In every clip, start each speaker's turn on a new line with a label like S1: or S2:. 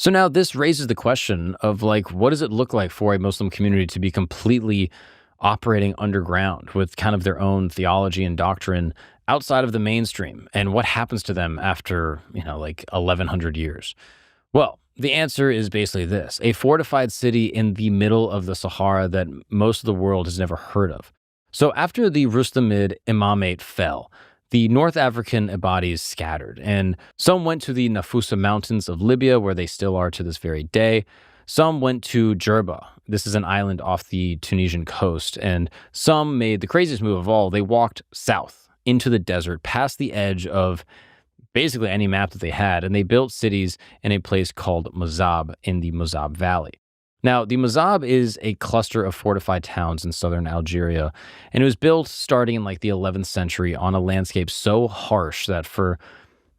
S1: So now this raises the question of like, what does it look like for a Muslim community to be completely operating underground with kind of their own theology and doctrine outside of the mainstream? And what happens to them after, like 1100 years? Well, the answer is basically this: a fortified city in the middle of the Sahara that most of the world has never heard of. So after the Rustamid Imamate fell, the North African Ibadis scattered, and some went to the Nafusa Mountains of Libya, where they still are to this very day. Some went to Jerba. This is an island off the Tunisian coast, and some made the craziest move of all. They walked south into the desert, past the edge of basically any map that they had, and they built cities in a place called Mzab in the Mzab Valley. Now, the Mzab is a cluster of fortified towns in southern Algeria, and it was built starting in like the 11th century on a landscape so harsh that for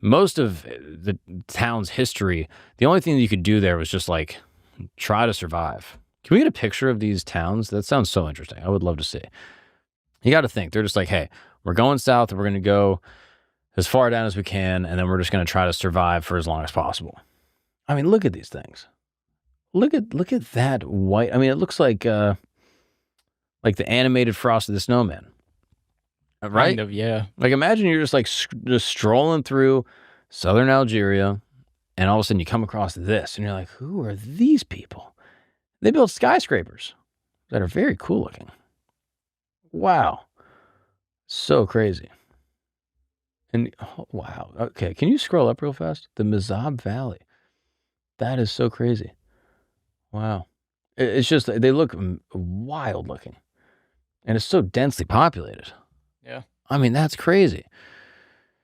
S1: most of the town's history, the only thing that you could do there was just like try to survive. Can we get a picture of these towns? That sounds so interesting. I would love to see. You got to think, they're just like, hey, we're going south, and we're going to go as far down as we can, and then we're just going to try to survive for as long as possible. I mean, look at these things. Look at that white. I mean, it looks like the animated Frosty the Snowman, right?
S2: Kind of, yeah.
S1: Like, imagine you're just like just strolling through southern Algeria, and all of a sudden you come across this, and you're like, who are these people? They built skyscrapers that are very cool looking. Wow, so crazy. And wow, okay, can you scroll up real fast? The Mzab Valley. That is so crazy. Wow. It's just, they look wild looking. And it's so densely populated.
S2: Yeah.
S1: I mean, that's crazy.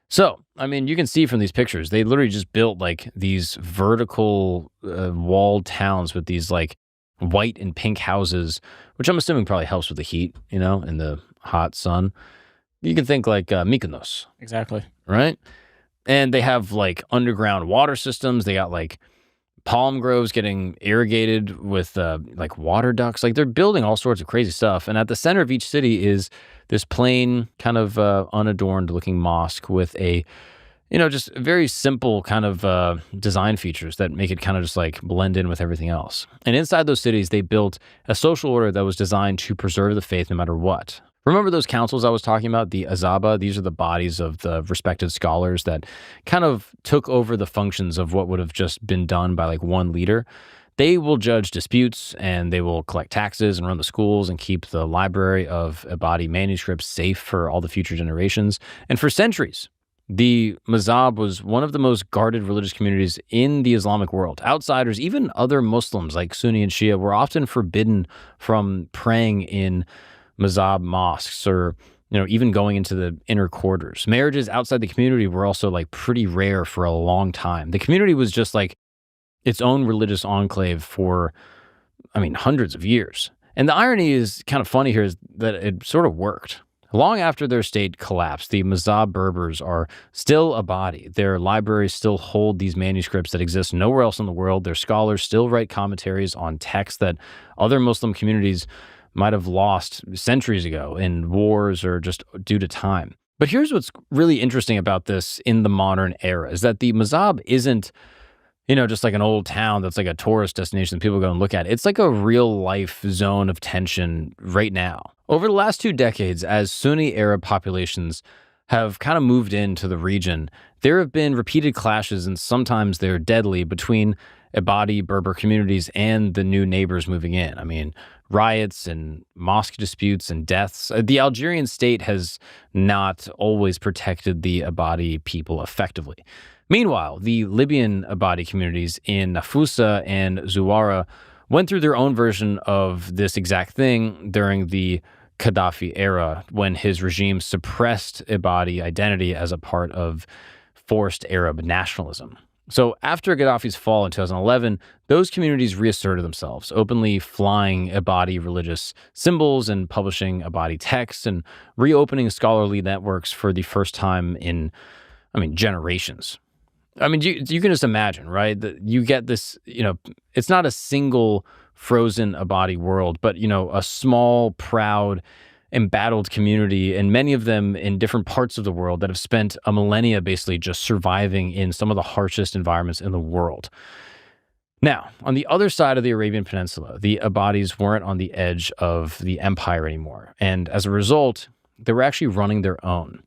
S1: So, I mean, you can see from these pictures, they literally just built like these vertical walled towns with these like white and pink houses, which I'm assuming probably helps with the heat, and the hot sun. You can think like Mykonos.
S2: Exactly.
S1: Right? And they have like underground water systems. They got like palm groves getting irrigated with like water ducts. Like they're building all sorts of crazy stuff. And at the center of each city is this plain kind of unadorned looking mosque with a, just very simple kind of design features that make it kind of just like blend in with everything else. And inside those cities, they built a social order that was designed to preserve the faith no matter what. Remember those councils I was talking about, the Azaba? These are the bodies of the respected scholars that kind of took over the functions of what would have just been done by like one leader. They will judge disputes, and they will collect taxes and run the schools and keep the library of Ibadi manuscripts safe for all the future generations. And for centuries, the Mzab was one of the most guarded religious communities in the Islamic world. Outsiders, even other Muslims like Sunni and Shia, were often forbidden from praying in Mzab mosques or, even going into the inner quarters. Marriages outside the community were also like pretty rare for a long time. The community was just like its own religious enclave for, hundreds of years. And the irony is kind of funny here is that it sort of worked. Long after their state collapsed, the Mzab Berbers are still Ibadi. Their libraries still hold these manuscripts that exist nowhere else in the world. Their scholars still write commentaries on texts that other Muslim communities might have lost centuries ago in wars or just due to time. But here's what's really interesting about this in the modern era is that the Mzab isn't, just like an old town that's like a tourist destination that people go and look at. It's like a real life zone of tension right now. Over the last 2 decades, as Sunni Arab populations have kind of moved into the region, there have been repeated clashes, and sometimes they're deadly, between Ibadi Berber communities and the new neighbors moving in. Riots and mosque disputes and deaths. The Algerian state has not always protected the Ibadi people effectively. Meanwhile, the Libyan Ibadi communities in Nafusa and Zuwara went through their own version of this exact thing during the Gaddafi era, when his regime suppressed Ibadi identity as a part of forced Arab nationalism. So after Gaddafi's fall in 2011, those communities reasserted themselves, openly flying Ibadi religious symbols and publishing Ibadi texts and reopening scholarly networks for the first time in, generations. You can just imagine, right? That you get this, it's not a single frozen Ibadi world, but, a small, proud, embattled community, and many of them in different parts of the world that have spent a millennia basically just surviving in some of the harshest environments in the world. Now, on the other side of the Arabian Peninsula, the Ibadis weren't on the edge of the empire anymore. And as a result, they were actually running their own.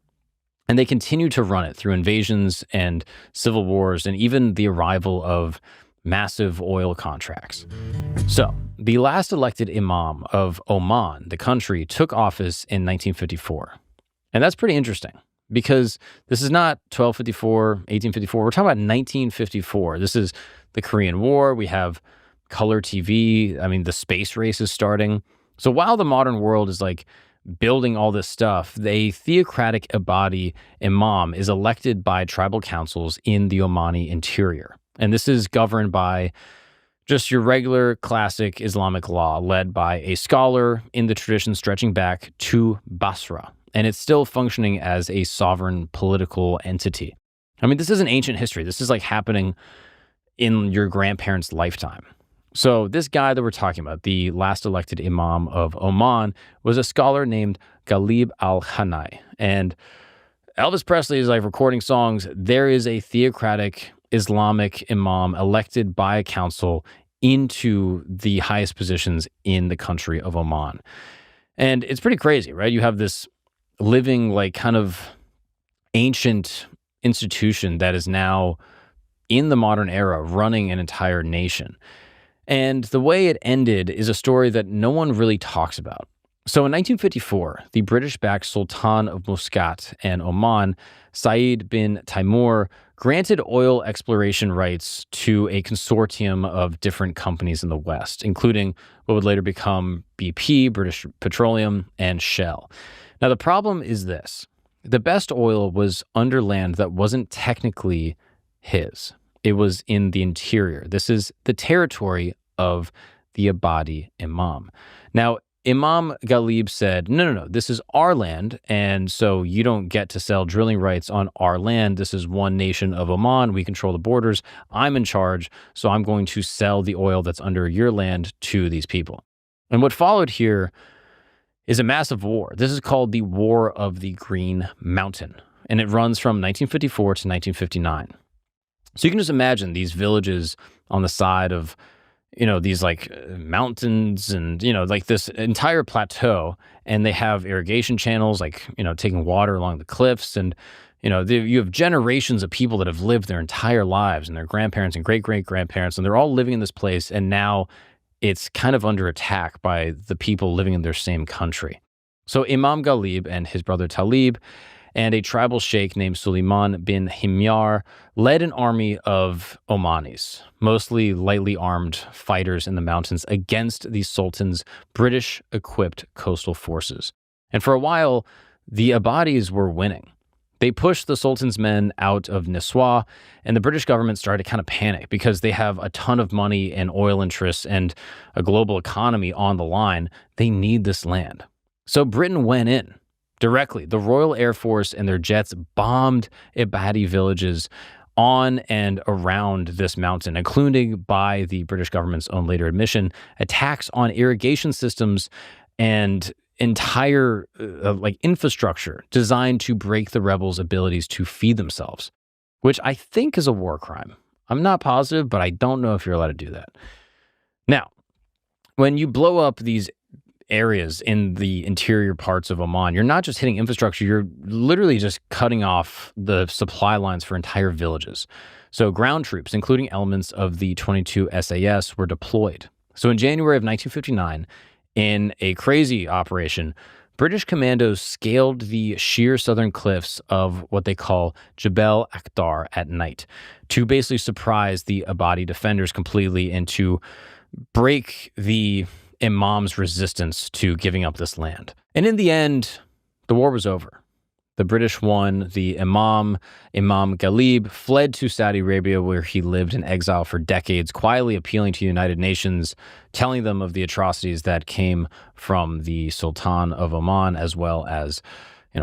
S1: And they continued to run it through invasions and civil wars and even the arrival of massive oil contracts. So, the last elected imam of Oman, the country, took office in 1954. And that's pretty interesting because this is not 1254, 1854. We're talking about 1954. This is the Korean War. We have color TV. I mean, the space race is starting. So while the modern world is like building all this stuff, the theocratic Ibadi imam is elected by tribal councils in the Omani interior. And this is governed by just your regular classic Islamic law led by a scholar in the tradition stretching back to Basra. And it's still functioning as a sovereign political entity. I mean, this isn't ancient history. This is like happening in your grandparents' lifetime. So this guy that we're talking about, the last elected imam of Oman, was a scholar named Ghalib al-Khanai. And Elvis Presley is like recording songs. There is a theocratic Islamic imam elected by a council into the highest positions in the country of Oman. And it's pretty crazy, right? You have this living like kind of ancient institution that is now in the modern era running an entire nation. And the way it ended is a story that no one really talks about. So in 1954, the British-backed Sultan of Muscat and Oman, Said bin Taimur, granted oil exploration rights to a consortium of different companies in the West, including what would later become BP, British Petroleum, and Shell. Now, the problem is this. The best oil was under land that wasn't technically his. It was in the interior. This is the territory of the Ibadi Imam. Now, Imam Ghalib said, no, this is our land, and so you don't get to sell drilling rights on our land. This is one nation of Oman. We control the borders. I'm in charge, so I'm going to sell the oil that's under your land to these people. And what followed here is a massive war. This is called the War of the Green Mountain, and it runs from 1954 to 1959. So you can just imagine these villages on the side of, these like mountains and, like this entire plateau, and they have irrigation channels, like, taking water along the cliffs. And, you have generations of people that have lived their entire lives and their grandparents and great-great-grandparents, and they're all living in this place. And now it's kind of under attack by the people living in their same country. So Imam Ghalib and his brother Talib and a tribal sheikh named Suleiman bin Himyar led an army of Omanis, mostly lightly armed fighters in the mountains, against the Sultan's British-equipped coastal forces. And for a while, the Ibadis were winning. They pushed the Sultan's men out of Niswa, and the British government started to kind of panic because they have a ton of money and oil interests and a global economy on the line. They need this land. So Britain went in directly. The Royal Air Force and their jets bombed Ibadi villages on and around this mountain, including, by the British government's own later admission, attacks on irrigation systems and entire infrastructure designed to break the rebels' abilities to feed themselves, which I think is a war crime. I'm not positive, but I don't know if you're allowed to do that. Now, when you blow up these areas in the interior parts of Oman, you're not just hitting infrastructure, you're literally just cutting off the supply lines for entire villages. So ground troops, including elements of the 22 SAS, were deployed. So in January of 1959, in a crazy operation, British commandos scaled the sheer southern cliffs of what they call Jebel Akhdar at night to basically surprise the Ibadi defenders completely and to break the Imam's resistance to giving up this land. And in the end, the war was over. The British won. The Imam Ghalib, fled to Saudi Arabia, where he lived in exile for decades, quietly appealing to the United Nations, telling them of the atrocities that came from the Sultan of Oman, as well as,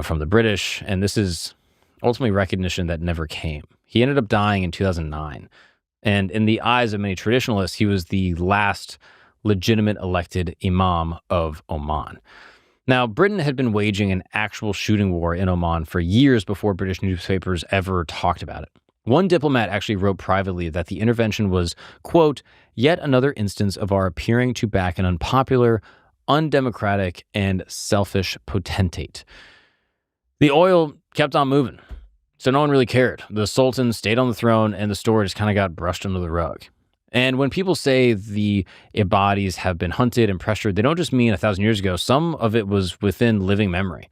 S1: from the British. And this is ultimately recognition that never came. He ended up dying in 2009. And in the eyes of many traditionalists, he was the last legitimate elected Imam of Oman. Now, Britain had been waging an actual shooting war in Oman for years before British newspapers ever talked about it. One diplomat actually wrote privately that the intervention was, quote, yet another instance of our appearing to back an unpopular, undemocratic, and selfish potentate. The oil kept on moving, so no one really cared. The Sultan stayed on the throne, and the story just kind of got brushed under the rug. And when people say the Ibadis have been hunted and pressured, they don't just mean 1,000 years ago. Some of it was within living memory.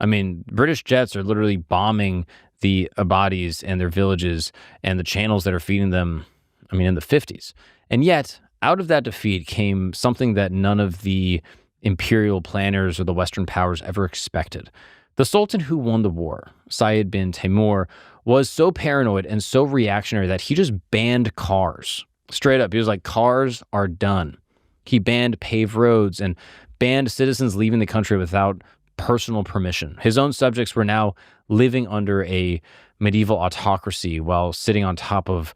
S1: I mean, British jets are literally bombing the Ibadis and their villages and the channels that are feeding them, in the 50s. And yet, out of that defeat came something that none of the imperial planners or the Western powers ever expected. The Sultan who won the war, Sayyid bin Taimur, was so paranoid and so reactionary that he just banned cars. Straight up, he was like, cars are done. He banned paved roads and banned citizens leaving the country without personal permission. His own subjects were now living under a medieval autocracy while sitting on top of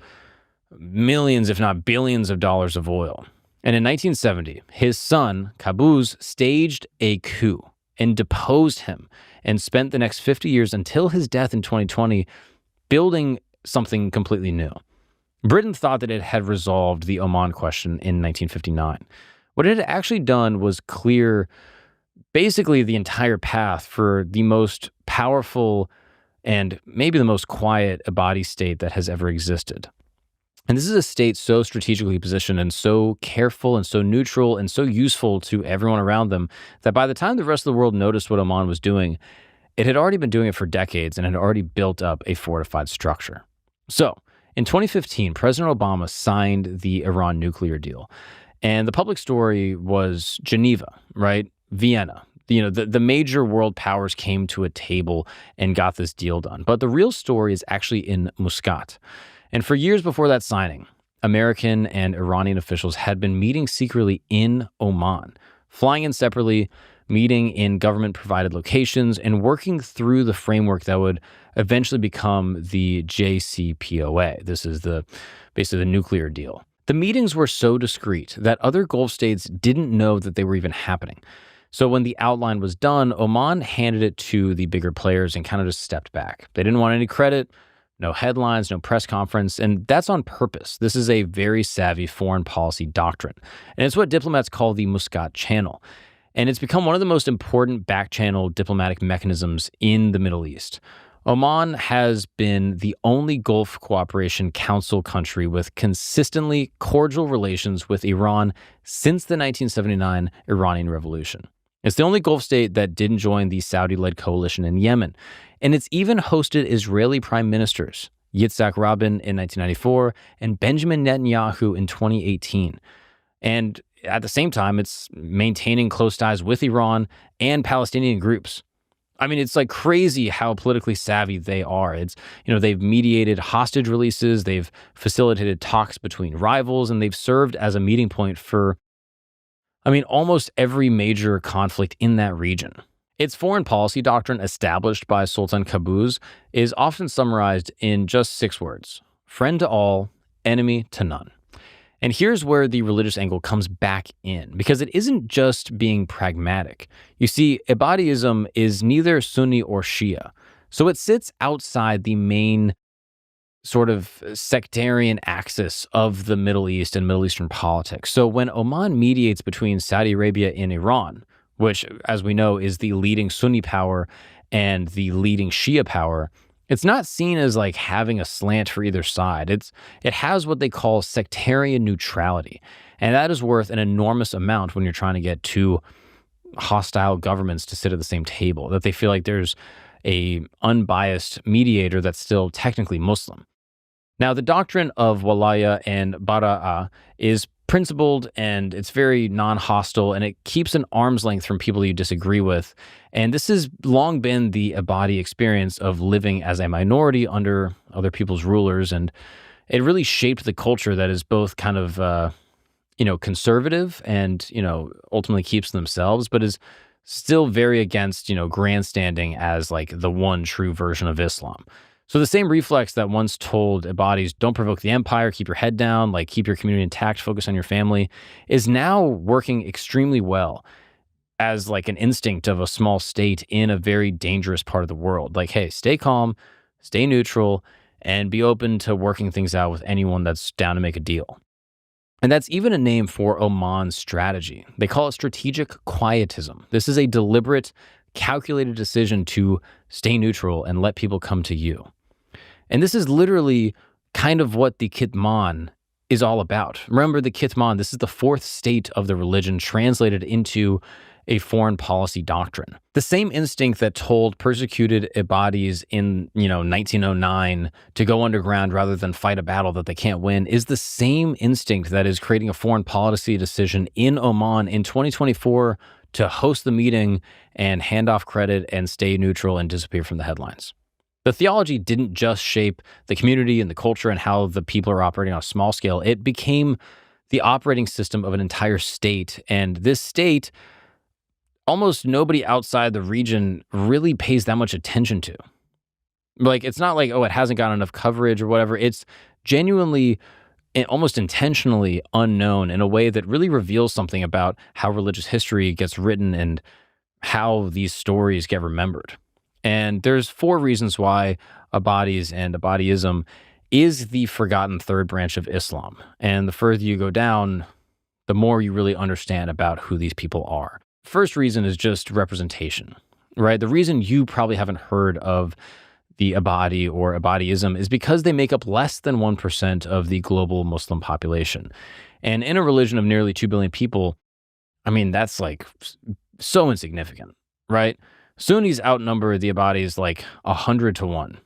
S1: millions, if not billions of dollars of oil. And in 1970, his son, Qaboos, staged a coup and deposed him and spent the next 50 years until his death in 2020 building something completely new. Britain thought that it had resolved the Oman question in 1959. What it had actually done was clear basically the entire path for the most powerful and maybe the most quiet Ibadi state that has ever existed. And this is a state so strategically positioned and so careful and so neutral and so useful to everyone around them that by the time the rest of the world noticed what Oman was doing, it had already been doing it for decades and had already built up a fortified structure. So, in 2015, President Obama signed the Iran nuclear deal. And the public story was Geneva, right? Vienna. The major world powers came to a table and got this deal done. But the real story is actually in Muscat. And for years before that signing, American and Iranian officials had been meeting secretly in Oman, flying in separately, meeting in government-provided locations, and working through the framework that would eventually become the JCPOA. This is basically the nuclear deal. The meetings were so discreet that other Gulf states didn't know that they were even happening. So when the outline was done, Oman handed it to the bigger players and kind of just stepped back. They didn't want any credit, no headlines, no press conference, and that's on purpose. This is a very savvy foreign policy doctrine, and it's what diplomats call the Muscat Channel. And it's become one of the most important back-channel diplomatic mechanisms in the Middle East. Oman has been the only Gulf Cooperation Council country with consistently cordial relations with Iran since the 1979 Iranian Revolution. It's the only Gulf state that didn't join the Saudi-led coalition in Yemen. And it's even hosted Israeli prime ministers, Yitzhak Rabin in 1994 and Benjamin Netanyahu in 2018. And at the same time, it's maintaining close ties with Iran and Palestinian groups. It's like crazy how politically savvy they are. They've mediated hostage releases, they've facilitated talks between rivals, and they've served as a meeting point for, almost every major conflict in that region. Its foreign policy doctrine, established by Sultan Qaboos, is often summarized in just 6 words: friend to all, enemy to none. And here's where the religious angle comes back in, because it isn't just being pragmatic. You see, Ibadism is neither Sunni or Shia, so it sits outside the main sort of sectarian axis of the Middle East and Middle Eastern politics. So when Oman mediates between Saudi Arabia and Iran, which, as we know, is the leading Sunni power and the leading Shia power, it's not seen as like having a slant for either side. It has what they call sectarian neutrality. And that is worth an enormous amount when you're trying to get two hostile governments to sit at the same table, that they feel like there's a unbiased mediator that's still technically Muslim. Now, the doctrine of walaya and bara'ah is principled and it's very non-hostile, and it keeps an arm's length from people you disagree with. And this has long been the Ibadi experience of living as a minority under other people's rulers. And it really shaped the culture that is both kind of, conservative and, ultimately keeps themselves, but is still very against, grandstanding as like the one true version of Islam. So the same reflex that once told Ibadis, don't provoke the empire, keep your head down, like keep your community intact, focus on your family, is now working extremely well as like an instinct of a small state in a very dangerous part of the world. Like, hey, stay calm, stay neutral, and be open to working things out with anyone that's down to make a deal. And that's even a name for Oman's strategy. They call it strategic quietism. This is a deliberate, calculated decision to stay neutral and let people come to you. And this is literally kind of what the Kitman is all about. Remember, the Kitman, this is the fourth state of the religion translated into a foreign policy doctrine. The same instinct that told persecuted Ibadis in, 1909 to go underground rather than fight a battle that they can't win is the same instinct that is creating a foreign policy decision in Oman in 2024 to host the meeting and hand off credit and stay neutral and disappear from the headlines. The theology didn't just shape the community and the culture and how the people are operating on a small scale. It became the operating system of an entire state. And this state, almost nobody outside the region really pays that much attention to. Like, it's not like, it hasn't got enough coverage or whatever. It's genuinely, almost intentionally unknown in a way that really reveals something about how religious history gets written and how these stories get remembered. And there's 4 reasons why Ibadis and Ibadism is the forgotten third branch of Islam. And the further you go down, the more you really understand about who these people are. First reason is just representation, right? The reason you probably haven't heard of the Ibadi or Ibadism is because they make up less than 1% of the global Muslim population. And in a religion of nearly 2 billion people, that's like so insignificant, right? Sunnis outnumber the Ibadis like 100 to 1.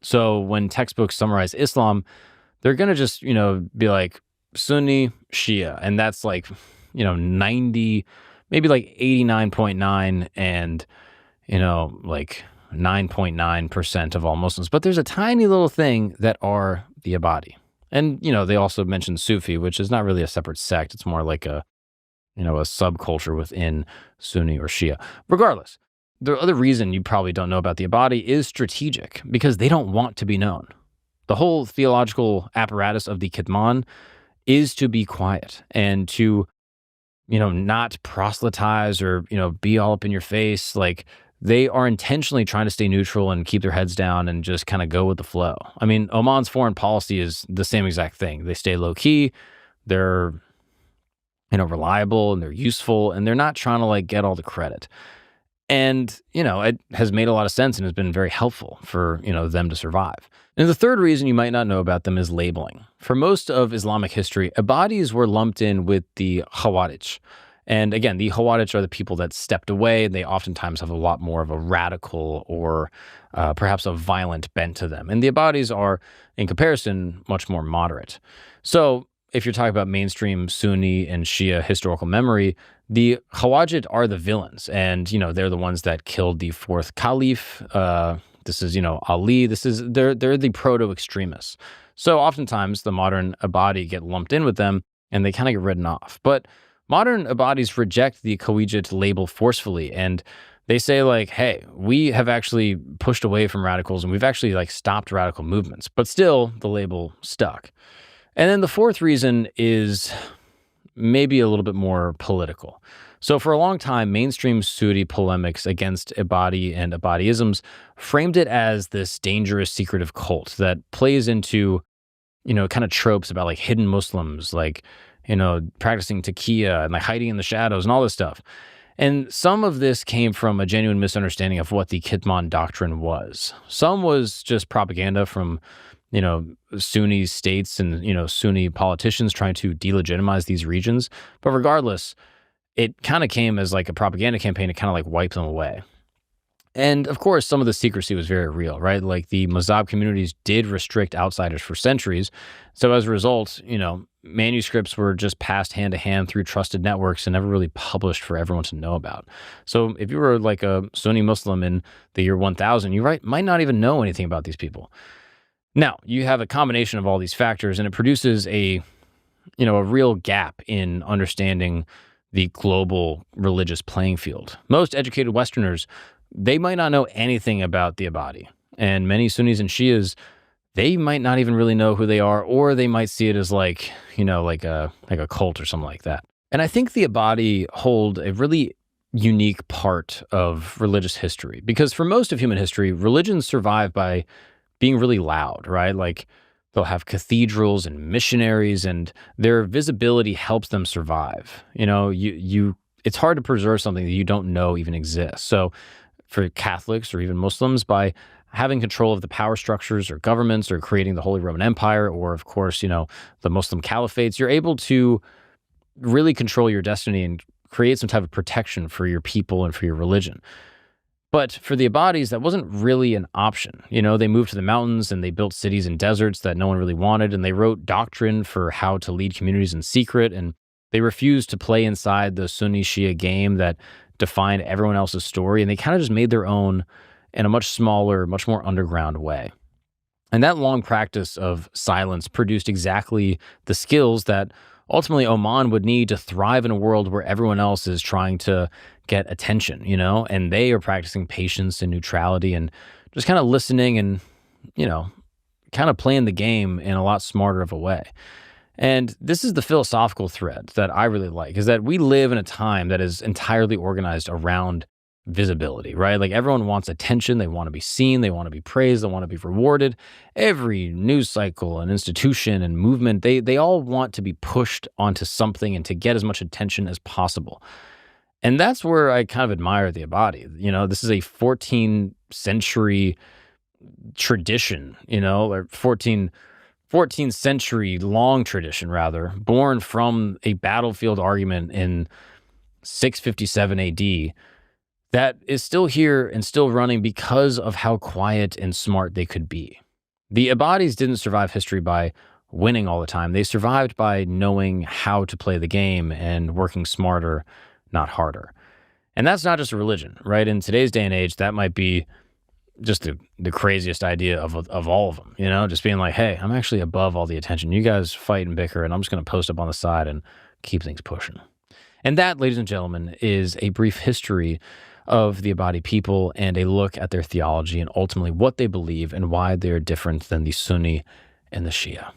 S1: So when textbooks summarize Islam, they're going to just, be like Sunni, Shia. And that's like, 90, maybe like 89.9 and, like 9.9% of all Muslims. But there's a tiny little thing that are the Ibadi. And, they also mention Sufi, which is not really a separate sect. It's more like a subculture within Sunni or Shia. Regardless, the other reason you probably don't know about the Ibadi is strategic, because they don't want to be known. The whole theological apparatus of the Kitman is to be quiet and to, not proselytize or, be all up in your face. Like, they are intentionally trying to stay neutral and keep their heads down and just kind of go with the flow. Oman's foreign policy is the same exact thing. They stay low key. They're, reliable, and they're useful, and they're not trying to get all the credit. And, it has made a lot of sense and has been very helpful for, them to survive. And the third reason you might not know about them is labeling. For most of Islamic history, Ibadis were lumped in with the Khawarij. And again, the Khawarij are the people that stepped away. They oftentimes have a lot more of a radical or perhaps a violent bent to them. And the Ibadis are, in comparison, much more moderate. So if you're talking about mainstream Sunni and Shia historical memory, the Khawarij are the villains, and they're the ones that killed the 4th Caliph. This is Ali. They're the proto-extremists. So oftentimes the modern Ibadi get lumped in with them, and they kind of get written off. But modern Ibadis reject the Khawarij label forcefully, and they say hey, we have actually pushed away from radicals, and we've actually stopped radical movements. But still, the label stuck. And then the fourth reason is maybe a little bit more political. So for a long time, mainstream Sunni polemics against Ibadi and Ibadisms framed it as this dangerous, secretive cult that plays into, kind of tropes about hidden Muslims, practicing taqiyya and hiding in the shadows and all this stuff. And some of this came from a genuine misunderstanding of what the Kitman doctrine was. Some was just propaganda from Sunni states and, Sunni politicians trying to delegitimize these regions. But regardless, it kind of came as a propaganda campaign to kind of wipe them away. And of course, some of the secrecy was very real, right? The Mzab communities did restrict outsiders for centuries. So as a result, manuscripts were just passed hand to hand through trusted networks and never really published for everyone to know about. So if you were a Sunni Muslim in the year 1000, you might not even know anything about these people. Now, you have a combination of all these factors, and it produces a real gap in understanding the global religious playing field. Most educated Westerners, they might not know anything about the Ibadi, and many Sunnis and Shias, they might not even really know who they are, or they might see it as like a cult or something like that. And I think the Ibadi hold a really unique part of religious history, because for most of human history, religions survive by being really loud, right? Like they'll have cathedrals and missionaries, and their visibility helps them survive. It's hard to preserve something that you don't know even exists. So for Catholics or even Muslims, by having control of the power structures or governments or creating the Holy Roman Empire, or of course, the Muslim caliphates, you're able to really control your destiny and create some type of protection for your people and for your religion. But for the Ibadis, that wasn't really an option. They moved to the mountains and they built cities and deserts that no one really wanted. And they wrote doctrine for how to lead communities in secret. And they refused to play inside the Sunni Shia game that defined everyone else's story. And they kind of just made their own in a much smaller, much more underground way. And that long practice of silence produced exactly the skills that ultimately Oman would need to thrive in a world where everyone else is trying to get attention, and they are practicing patience and neutrality and just kind of listening and, kind of playing the game in a lot smarter of a way. And this is the philosophical thread that I really like, is that we live in a time that is entirely organized around visibility, right? Like everyone wants attention. They want to be seen. They want to be praised. They want to be rewarded. Every news cycle and institution and movement, they all want to be pushed onto something and to get as much attention as possible. And that's where I kind of admire the Ibadi. This is a 14th century tradition, or 14th century long tradition, rather, born from a battlefield argument in 657 AD that is still here and still running because of how quiet and smart they could be. The Ibadis didn't survive history by winning all the time. They survived by knowing how to play the game and working smarter, not harder. And that's not just a religion, right? In today's day and age, that might be just the craziest idea of all of them, just being like, hey, I'm actually above all the attention. You guys fight and bicker, and I'm just going to post up on the side and keep things pushing. And that, ladies and gentlemen, is a brief history of the Ibadi people and a look at their theology and ultimately what they believe and why they are different than the Sunni and the Shia.